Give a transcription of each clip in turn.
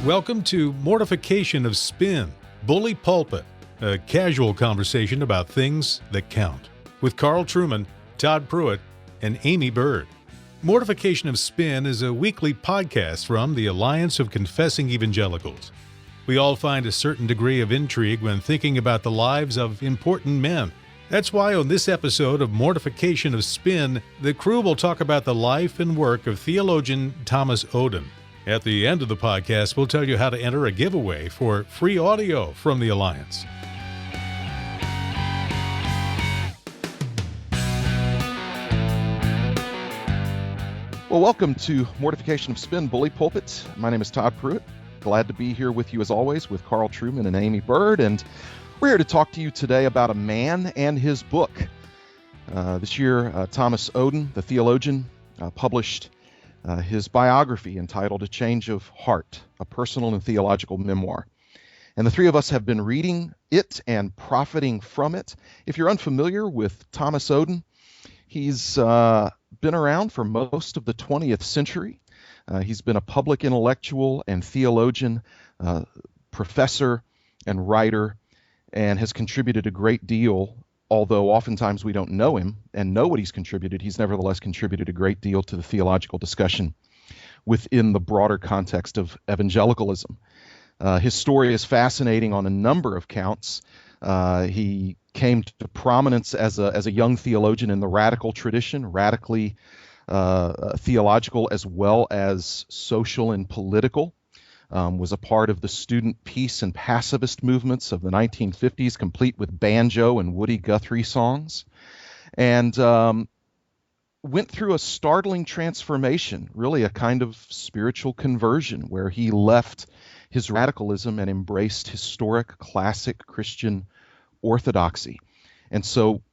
Welcome to Mortification of Spin, Bully Pulpit, a casual conversation about things that count, with Carl Trueman, Todd Pruitt, and Aimee Byrd. Mortification of Spin is a weekly podcast from the Alliance of Confessing Evangelicals. We all find a certain degree of intrigue when thinking about the lives of important men. That's why on this episode of Mortification of Spin, the crew will talk about the life and work of theologian Thomas Oden. At the end of the podcast, we'll tell you how to enter a giveaway for free audio from the Alliance. Well, welcome to Mortification of Spin, Bully Pulpit. My name is Todd Pruitt. Glad to be here with you as always with Carl Trueman and Aimee Byrd. And we're here to talk to you today about a man and his book. This year, Thomas Oden, the theologian, published his biography entitled A Change of Heart, a Personal and Theological Memoir. And the three of us have been reading it and profiting from it. If you're unfamiliar with Thomas Oden, he's been around for most of the 20th century. He's been a public intellectual and theologian, professor and writer, and has contributed a great deal. Although oftentimes we don't know him and know what he's contributed, he's nevertheless contributed a great deal to the theological discussion within the broader context of evangelicalism. His story is fascinating on a number of counts. He came to prominence as a young theologian in the radical tradition, radically theological as well as social and political. Was a part of the student peace and pacifist movements of the 1950s, complete with banjo and Woody Guthrie songs, and went through a startling transformation, really a kind of spiritual conversion, where he left his radicalism and embraced historic, classic Christian orthodoxy. And so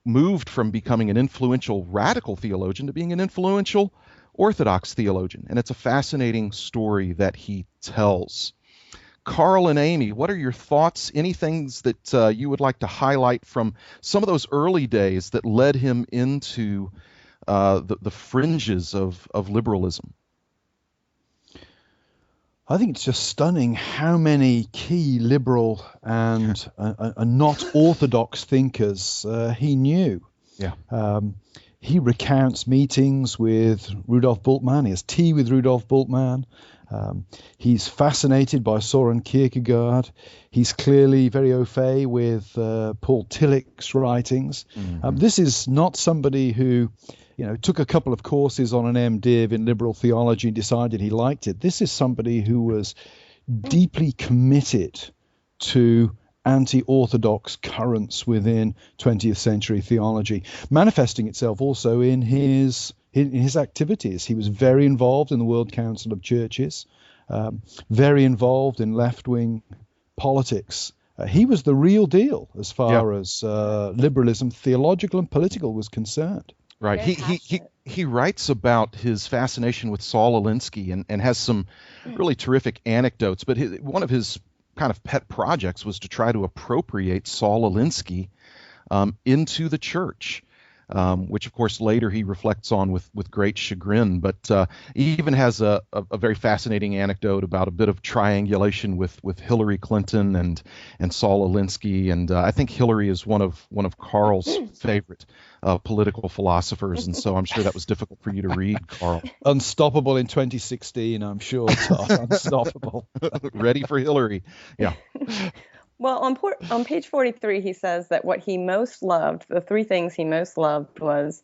moved from becoming an influential radical theologian to being an influential orthodox theologian, and it's a fascinating story that he tells. Carl and Aimee, what are your thoughts? Any things that you would like to highlight from some of those early days that led him into the fringes of liberalism? I think it's just stunning how many key liberal and not orthodox thinkers he knew. Yeah. He recounts meetings with Rudolf Bultmann. He has tea with Rudolf Bultmann. He's fascinated by Søren Kierkegaard. He's clearly very au fait with Paul Tillich's writings. Mm-hmm. This is not somebody who, took a couple of courses on an MDiv in liberal theology and decided he liked it. This is somebody who was deeply committed to anti-orthodox currents within 20th century theology, manifesting itself also in his activities. He was very involved in the World Council of Churches, very involved in left-wing politics. He was the real deal as far as liberalism, theological and political, was concerned. Right. He writes about his fascination with Saul Alinsky and has some really terrific anecdotes, but one of his kind of pet projects was to try to appropriate Saul Alinsky into the church, which of course later he reflects on with great chagrin. But he even has a very fascinating anecdote about a bit of triangulation with Hillary Clinton and Saul Alinsky, and I think Hillary is one of Carl's favorite political philosophers, and so I'm sure that was difficult for you to read, Carl. Unstoppable in 2016, I'm sure, Todd. Unstoppable. Ready for Hillary. Yeah. Well, on page 43, he says that what he most loved, the three things he most loved was,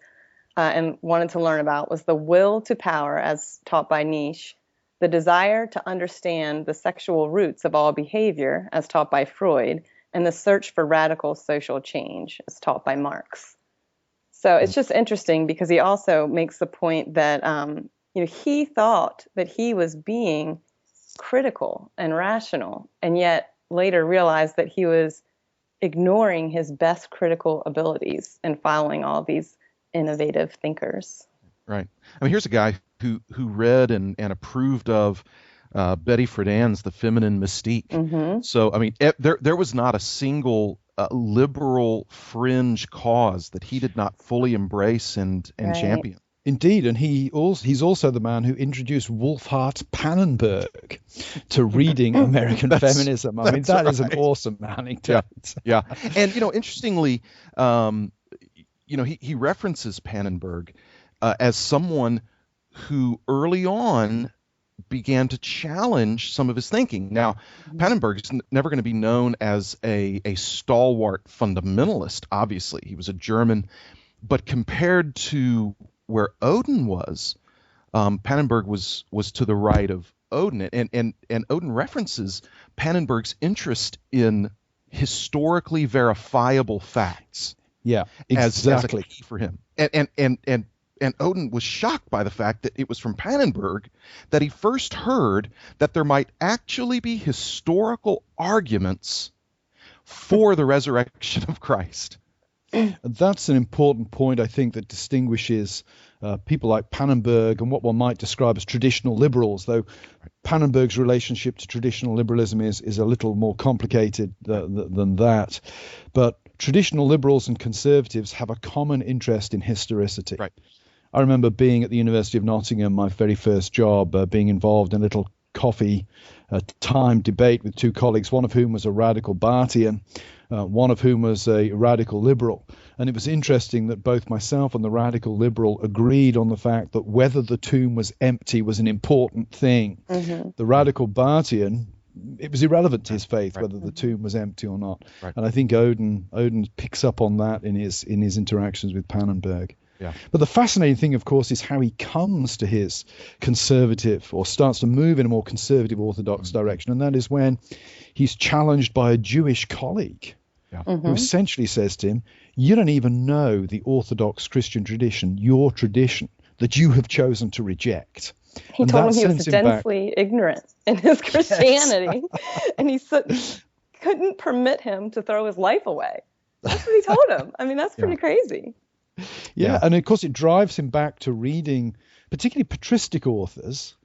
and wanted to learn about, was the will to power as taught by Nietzsche, the desire to understand the sexual roots of all behavior as taught by Freud, and the search for radical social change as taught by Marx. So it's just interesting because he also makes the point that he thought that he was being critical and rational, and yet later realized that he was ignoring his best critical abilities and following all these innovative thinkers. Right. I mean, here's a guy who read and approved of Betty Friedan's The Feminine Mystique. Mm-hmm. So, I mean, there was not a single liberal fringe cause that he did not fully embrace and champion. Indeed, and he's also the man who introduced Wolfhart Pannenberg to reading American feminism. I mean, that is an awesome anecdote. Yeah. And, interestingly, he references Pannenberg as someone who early on began to challenge some of his thinking. Now, Pannenberg is never going to be known as a stalwart fundamentalist, obviously. He was a German, but compared to where Oden was, Pannenberg was to the right of Oden, and Oden references Pannenberg's interest in historically verifiable facts. Yeah, exactly. As a key for him, and Oden was shocked by the fact that it was from Pannenberg that he first heard that there might actually be historical arguments for the resurrection of Christ. That's an important point, I think, that distinguishes people like Pannenberg and what one might describe as traditional liberals, though Pannenberg's relationship to traditional liberalism is a little more complicated than that. But traditional liberals and conservatives have a common interest in historicity. Right. I remember being at the University of Nottingham, my very first job, being involved in a little coffee time debate with two colleagues, one of whom was a radical Barthian, one of whom was a radical liberal. And it was interesting that both myself and the radical liberal agreed on the fact that whether the tomb was empty was an important thing. Mm-hmm. The radical Barthian, it was irrelevant to his faith whether the tomb was empty or not. Right. And I think Oden picks up on that in his interactions with Pannenberg. Yeah. But the fascinating thing, of course, is how he comes to his conservative, or starts to move in a more conservative orthodox direction. And that is when he's challenged by a Jewish colleague who essentially says to him, you don't even know the orthodox Christian tradition, your tradition, that you have chosen to reject. He told him he was densely ignorant in his Christianity, and he couldn't permit him to throw his life away. That's what he told him. I mean, that's pretty crazy. Yeah, and of course it drives him back to reading particularly patristic authors,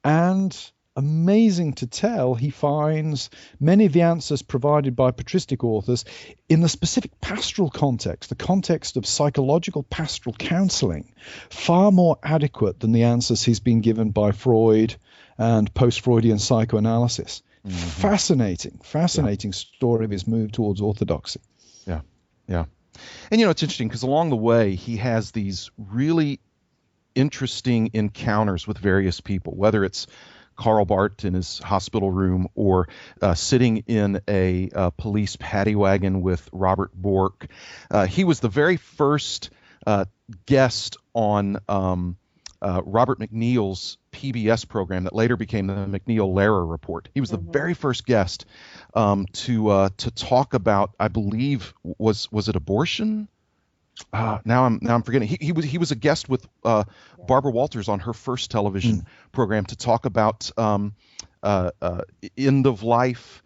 and amazing to tell, he finds many of the answers provided by patristic authors in the specific pastoral context, the context of psychological pastoral counseling, far more adequate than the answers he's been given by Freud and post-Freudian psychoanalysis. Mm-hmm. Fascinating story of his move towards orthodoxy. Yeah. And, it's interesting because along the way, he has these really interesting encounters with various people, whether it's Karl Barth in his hospital room or sitting in a police paddy wagon with Robert Bork. He was the very first guest on Robert McNeil's PBS program that later became the McNeil-Lehrer Report. He was the very first guest to talk about, I believe, was it abortion? Now I'm forgetting. He was a guest with Barbara Walters on her first television program to talk about end of life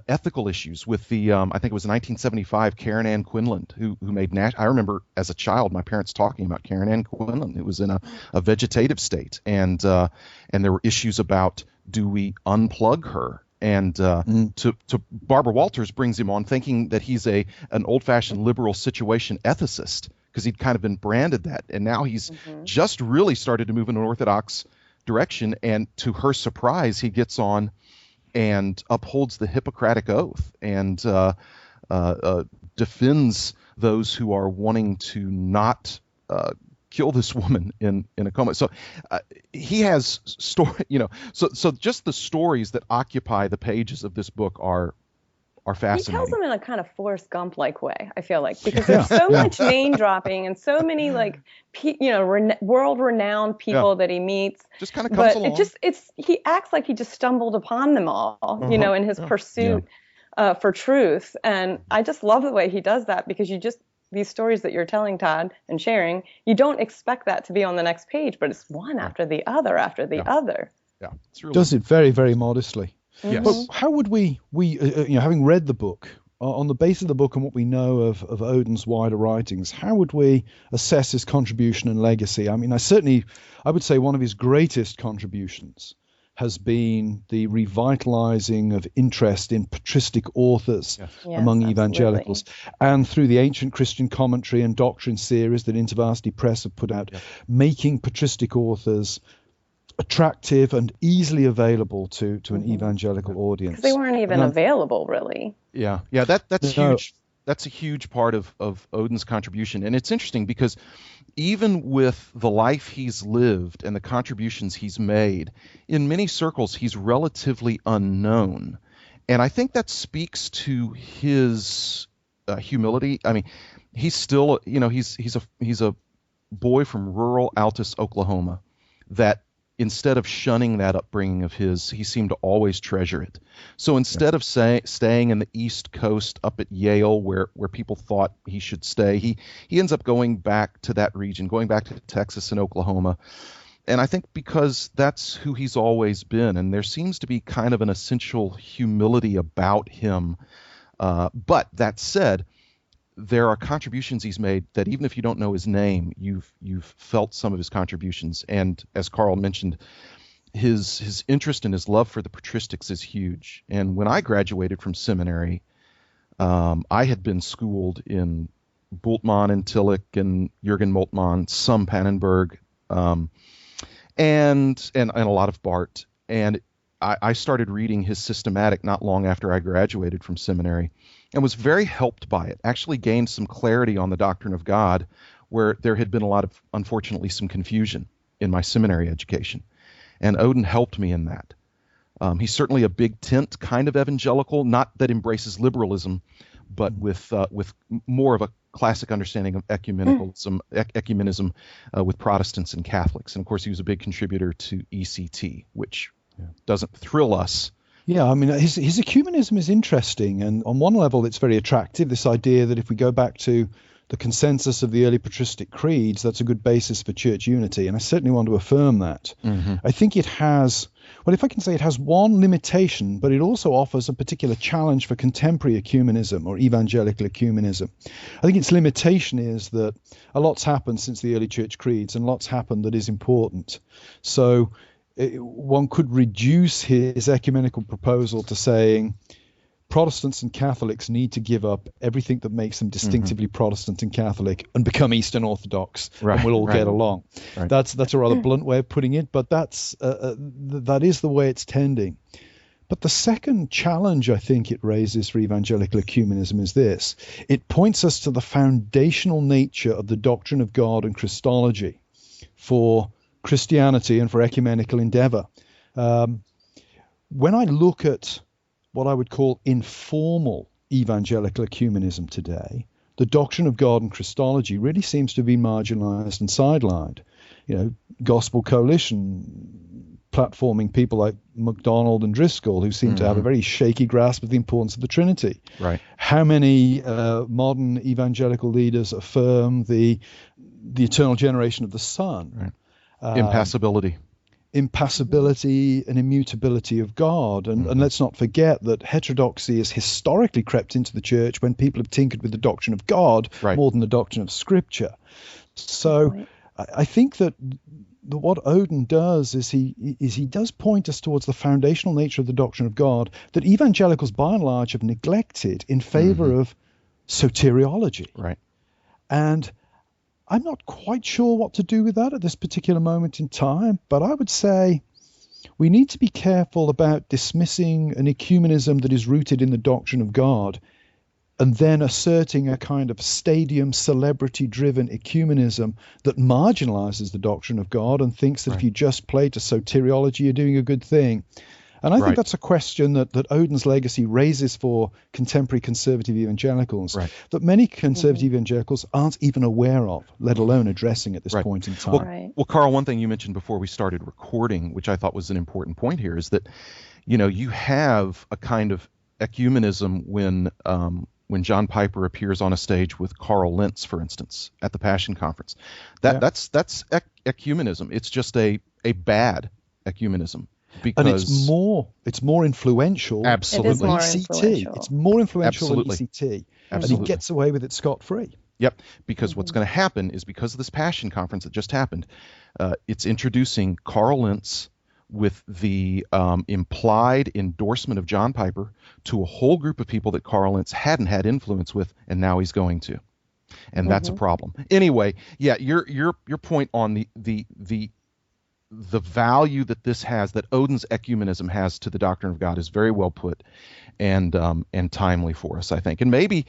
ethical issues with the I think it was 1975 Karen Ann Quinlan who made I remember as a child my parents talking about Karen Ann Quinlan, who was in a vegetative state, and there were issues about, do we unplug her? And to Barbara Walters brings him on thinking that he's an old-fashioned liberal situation ethicist, because he'd kind of been branded that. And now he's just really started to move in an orthodox direction. And to her surprise, he gets on and upholds the Hippocratic Oath and defends those who are wanting to not kill this woman in a coma. So he has so just the stories that occupy the pages of this book are fascinating. He tells them in a kind of Forrest Gump like way, I feel like, because there's so much name dropping and so many world renowned people that he meets. Just kind of comes along. He acts like he just stumbled upon them all, in his pursuit for truth. And I just love the way he does that, because these stories that you're telling, Todd, and sharing, you don't expect that to be on the next page, but it's one after the other after the other. Yeah, it's really does it very, very modestly. Yes. But how would we having read the book, on the basis of the book and what we know of Oden's wider writings, how would we assess his contribution and legacy? I mean, I would say one of his greatest contributions has been the revitalizing of interest in patristic authors among evangelicals. And through the Ancient Christian Commentary and Doctrine series that InterVarsity Press have put out, making patristic authors attractive and easily available to an evangelical audience. Because they weren't even available, really. That's huge. That's a huge part of Oden's contribution. And it's interesting because even with the life he's lived and the contributions he's made, in many circles he's relatively unknown. And I think that speaks to his humility. I mean, he's still, he's a boy from rural Altus, Oklahoma, that instead of shunning that upbringing of his, he seemed to always treasure it. So instead of staying in the East Coast up at Yale where people thought he should stay, he ends up going back to that region, going back to Texas and Oklahoma. And I think because that's who he's always been, and there seems to be kind of an essential humility about him. But that said, there are contributions he's made that even if you don't know his name, you've felt some of his contributions. And as Carl mentioned, his interest and his love for the patristics is huge. And when I graduated from seminary, I had been schooled in Bultmann and Tillich and Jürgen Moltmann, some Pannenberg, and a lot of Barth. And I started reading his systematic not long after I graduated from seminary, and was very helped by it. Actually gained some clarity on the doctrine of God, where there had been a lot of, unfortunately, some confusion in my seminary education. And Oden helped me in that. He's certainly a big tent kind of evangelical, not that embraces liberalism, but with more of a classic understanding of ecumenism with Protestants and Catholics. And of course, he was a big contributor to ECT, which doesn't thrill us. Yeah, I mean, his ecumenism is interesting, and on one level it's very attractive, this idea that if we go back to the consensus of the early patristic creeds, that's a good basis for church unity, and I certainly want to affirm that. I think it has, well, if I can say, it has one limitation, but it also offers a particular challenge for contemporary ecumenism or evangelical ecumenism. I think its limitation is that a lot's happened since the early church creeds, and lots happened that is important. So one could reduce his ecumenical proposal to saying Protestants and Catholics need to give up everything that makes them distinctively Protestant and Catholic and become Eastern Orthodox, and we'll all get along. That's a rather blunt way of putting it, but that is the way it's tending. But the second challenge I think it raises for evangelical ecumenism is this. It points us to the foundational nature of the doctrine of God and Christology for Christianity and for ecumenical endeavor. When I look at what I would call informal evangelical ecumenism today, the doctrine of God and Christology really seems to be marginalized and sidelined. Gospel Coalition platforming people like MacDonald and Driscoll, who seem to have a very shaky grasp of the importance of the Trinity. How many modern evangelical leaders affirm the eternal generation of the Son? Impassibility and immutability of God. And let's not forget that heterodoxy has historically crept into the church when people have tinkered with the doctrine of God more than the doctrine of Scripture. So I think that what Oden does is he does point us towards the foundational nature of the doctrine of God that evangelicals by and large have neglected in favor of soteriology. And I'm not quite sure what to do with that at this particular moment in time, but I would say we need to be careful about dismissing an ecumenism that is rooted in the doctrine of God and then asserting a kind of stadium celebrity-driven ecumenism that marginalizes the doctrine of God and thinks that if you just play to soteriology, you're doing a good thing. And I think that's a question that Oden's legacy raises for contemporary conservative evangelicals that many conservative evangelicals aren't even aware of, let alone addressing at this point in time. Well, Carl, one thing you mentioned before we started recording, which I thought was an important point here, is that, you have a kind of ecumenism when John Piper appears on a stage with Carl Lentz, for instance, at the Passion Conference. That's ecumenism. It's just a bad ecumenism. And it's more influential. Absolutely. Than ECT. It's more influential than ECT. And he gets away with it scot-free. Yep. Because what's going to happen is because of this Passion Conference that just happened, it's introducing Carl Lentz with the implied endorsement of John Piper to a whole group of people that Carl Lentz hadn't had influence with, and now he's going to, and that's a problem. Anyway, yeah, your point on the value that this has, that Oden's ecumenism has to the doctrine of God, is very well put and timely for us, I think. And maybe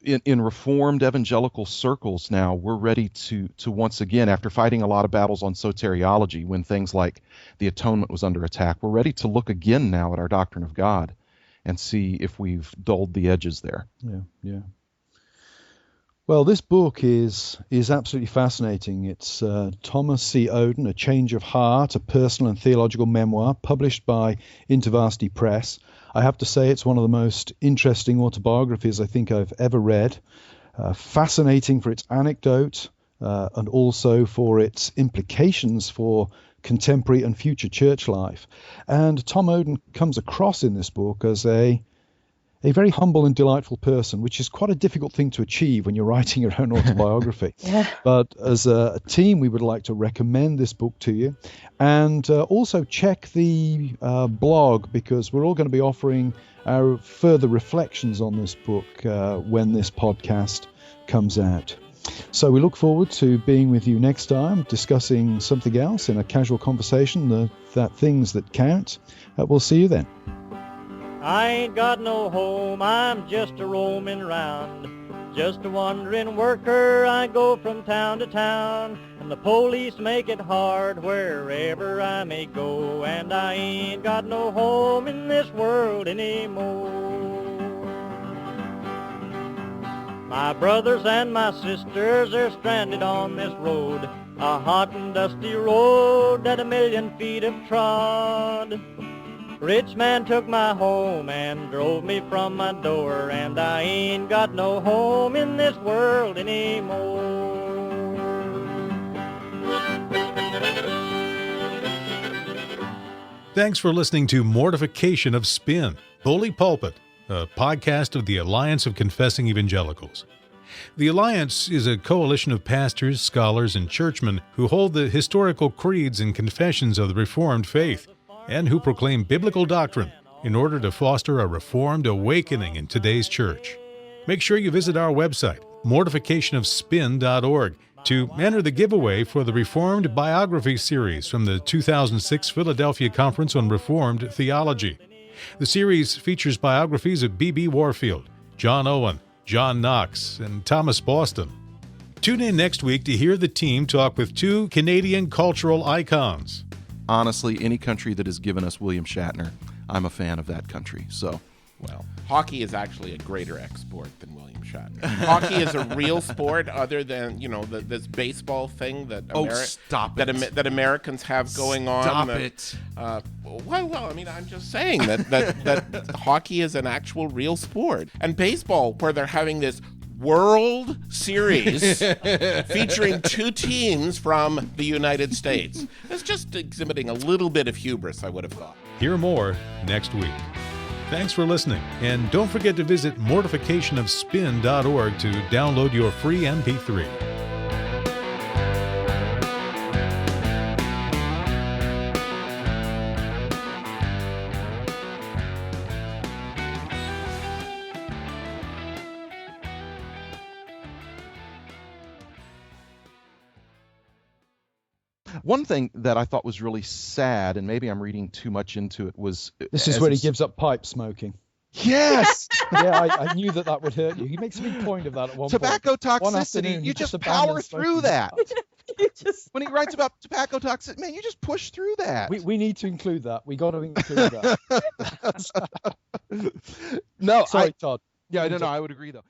in Reformed evangelical circles now, we're ready to once again, after fighting a lot of battles on soteriology when things like the atonement was under attack, we're ready to look again now at our doctrine of God and see if we've dulled the edges there. Yeah. Well, this book is absolutely fascinating. It's Thomas C. Oden, A Change of Heart, a Personal and Theological Memoir, published by InterVarsity Press. I have to say it's one of the most interesting autobiographies I think I've ever read. Fascinating for its anecdote and also for its implications for contemporary and future church life. And Tom Oden comes across in this book as a very humble and delightful person, which is quite a difficult thing to achieve when you're writing your own autobiography. Yeah. But as a team, we would like to recommend this book to you. And also check the blog, because we're all going to be offering our further reflections on this book when this podcast comes out. So we look forward to being with you next time, discussing something else in a casual conversation, that things that count. We'll see you then. I ain't got no home, I'm just a roaming round, just a wandering worker, I go from town to town, and the police make it hard wherever I may go, and I ain't got no home in this world anymore. My brothers and my sisters are stranded on this road, a hot and dusty road that 1,000,000 feet have trod. Rich man took my home and drove me from my door, and I ain't got no home in this world anymore. Thanks for listening to Mortification of Spin, Bully Pulpit, a podcast of the Alliance of Confessing Evangelicals. The Alliance is a coalition of pastors, scholars, and churchmen who hold the historical creeds and confessions of the Reformed faith, and who proclaim biblical doctrine in order to foster a Reformed awakening in today's church. Make sure you visit our website, mortificationofspin.org, to enter the giveaway for the Reformed Biography Series from the 2006 Philadelphia Conference on Reformed Theology. The series features biographies of B.B. Warfield, John Owen, John Knox, and Thomas Boston. Tune in next week to hear the team talk with two Canadian cultural icons. Honestly, any country that has given us William Shatner, I'm a fan of that country. So, well, hockey is actually a greater export than William Shatner. Hockey is a real sport, other than this baseball thing that that Americans have going on. Stop it. Well, I mean, I'm just saying that hockey is an actual real sport, and baseball, where they're having this World Series featuring two teams from the United States. It's just exhibiting a little bit of hubris, I would have thought. Hear more next week. Thanks for listening, and don't forget to visit mortificationofspin.org to download your free MP3. One thing that I thought was really sad, and maybe I'm reading too much into it, was... This is where he gives up pipe smoking. Yes! Yeah, I knew that would hurt you. He makes a big point of that at one Tobacco point. toxicity, you just power through that. When he writes about tobacco toxicity, man, you just push through that. We need to include that. We got to include that. No, sorry, Todd. Yeah, I don't know. I would agree, though.